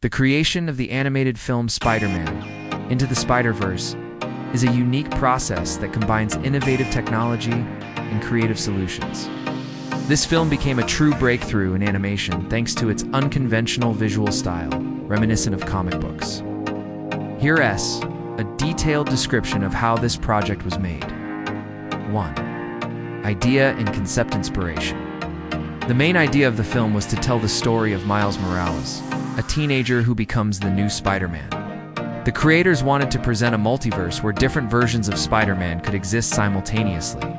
The creation of the animated film Spider-Man Into the Spider-Verse is a unique process that combines innovative technology and creative solutions. This film became a true breakthrough in animation thanks to its unconventional visual style, reminiscent of comic books. Here's a detailed description of how this project was made. 1. Idea and concept inspiration. The main idea of the film was to tell the story of Miles Morales, a teenager who becomes the new Spider-Man. The creators wanted to present a multiverse where different versions of Spider-Man could exist simultaneously.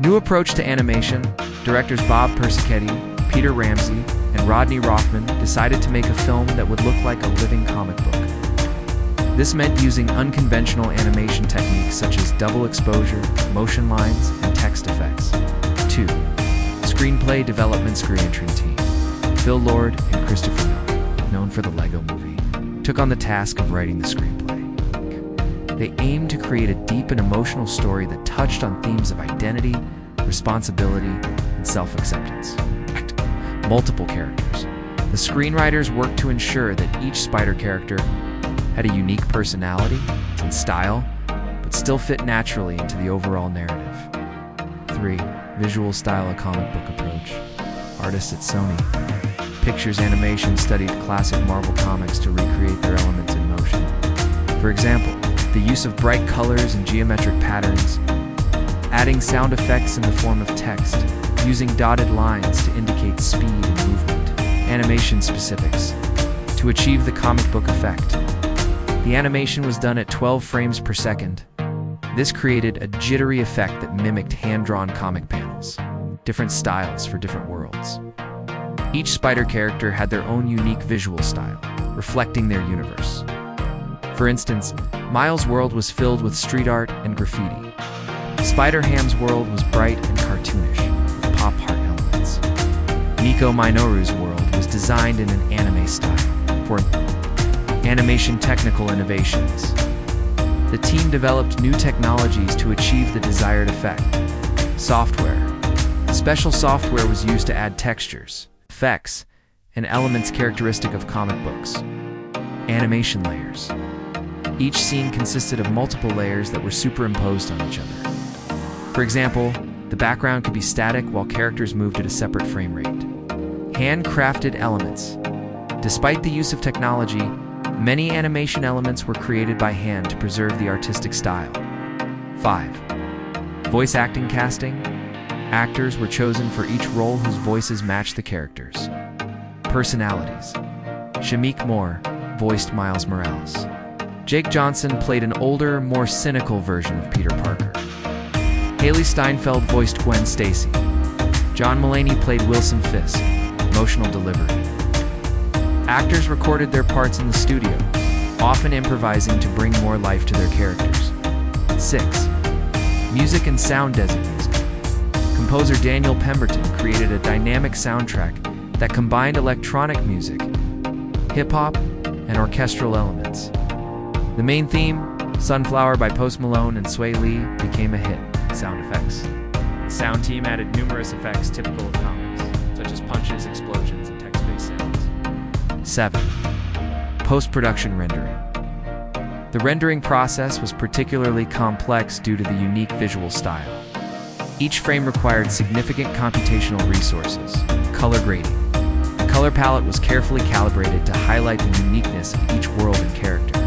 New approach to animation, directors Bob Persichetti, Peter Ramsey, and Rodney Rothman decided to make a film that would look like a living comic book. This meant using unconventional animation techniques such as double exposure, motion lines, and text effects. 2. Screenplay development screenwriting team. Phil Lord and Christopher Miller, known for the Lego Movie, took on the task of writing the screenplay. They aimed to create a deep and emotional story that touched on themes of identity, responsibility, and self-acceptance. Multiple characters. The screenwriters worked to ensure that each Spider character had a unique personality and style, but still fit naturally into the overall narrative. 3. Visual style, a comic book approach. Artists at Sony Pictures Animation studied classic Marvel comics to recreate their elements in motion. For example, the use of bright colors and geometric patterns, adding sound effects in the form of text, using dotted lines to indicate speed and movement. Animation specifics. To achieve the comic book effect, the animation was done at 12 frames per second. This created a jittery effect that mimicked hand-drawn comic panels, different styles for different worlds. Each Spider character had their own unique visual style, reflecting their universe. For instance, Miles' world was filled with street art and graffiti. Spider-Ham's world was bright and cartoonish, with pop art elements. Nico Minoru's world was designed in an anime style for animation technical innovations. The team developed new technologies to achieve the desired effect. Software. Special software was used to add textures, effects, and elements characteristic of comic books. Animation layers. Each scene consisted of multiple layers that were superimposed on each other. For example, the background could be static while characters moved at a separate frame rate. Handcrafted elements. Despite the use of technology, many animation elements were created by hand to preserve the artistic style. 5. Voice acting casting. Actors were chosen for each role whose voices matched the characters. Personalities. Shameik Moore voiced Miles Morales. Jake Johnson played an older, more cynical version of Peter Parker. Haley Steinfeld voiced Gwen Stacy. John Mulaney played Wilson Fisk, emotional delivery. Actors recorded their parts in the studio, often improvising to bring more life to their characters. 6. Music and sound design music. Composer Daniel Pemberton created a dynamic soundtrack that combined electronic music, hip-hop, and orchestral elements. The main theme, Sunflower by Post Malone and Sway Lee, became a hit. Sound effects. The sound team added numerous effects typical of comics, such as punches, explosions, and text-based sounds. 7. Post-production rendering. The rendering process was particularly complex due to the unique visual style. Each frame required significant computational resources. Color grading. The color palette was carefully calibrated to highlight the uniqueness of each world and character.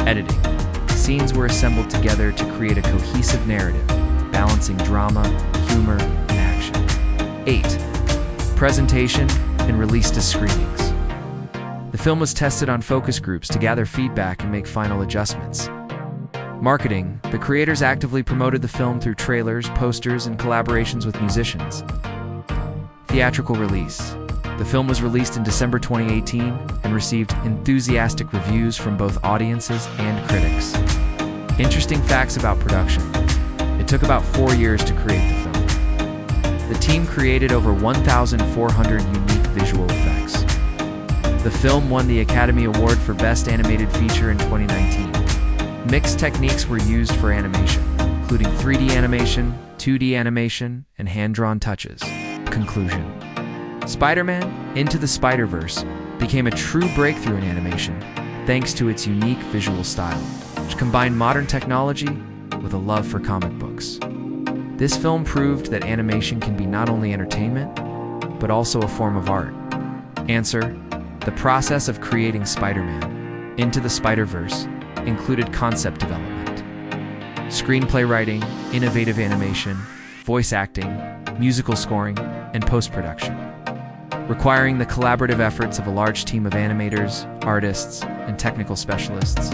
Editing. Scenes were assembled together to create a cohesive narrative, balancing drama, humor, and action. 8. Presentation and release to screenings. The film was tested on focus groups to gather feedback and make final adjustments. Marketing. The creators actively promoted the film through trailers, posters, and collaborations with musicians. Theatrical release. The film was released in December 2018 and received enthusiastic reviews from both audiences and critics. Interesting facts about production. It took about 4 years to create the film. The team created over 1,400 unique visual effects. The film won the Academy Award for Best Animated Feature in 2019. Mixed techniques were used for animation, including 3D animation, 2D animation, and hand-drawn touches. Conclusion. Spider-Man Into the Spider-Verse became a true breakthrough in animation thanks to its unique visual style, which combined modern technology with a love for comic books. This film proved that animation can be not only entertainment, but also a form of art. Answer: the process of creating Spider-Man Into the Spider-Verse included concept development, screenplay writing, innovative animation, voice acting, musical scoring, and post-production, requiring the collaborative efforts of a large team of animators, artists, and technical specialists.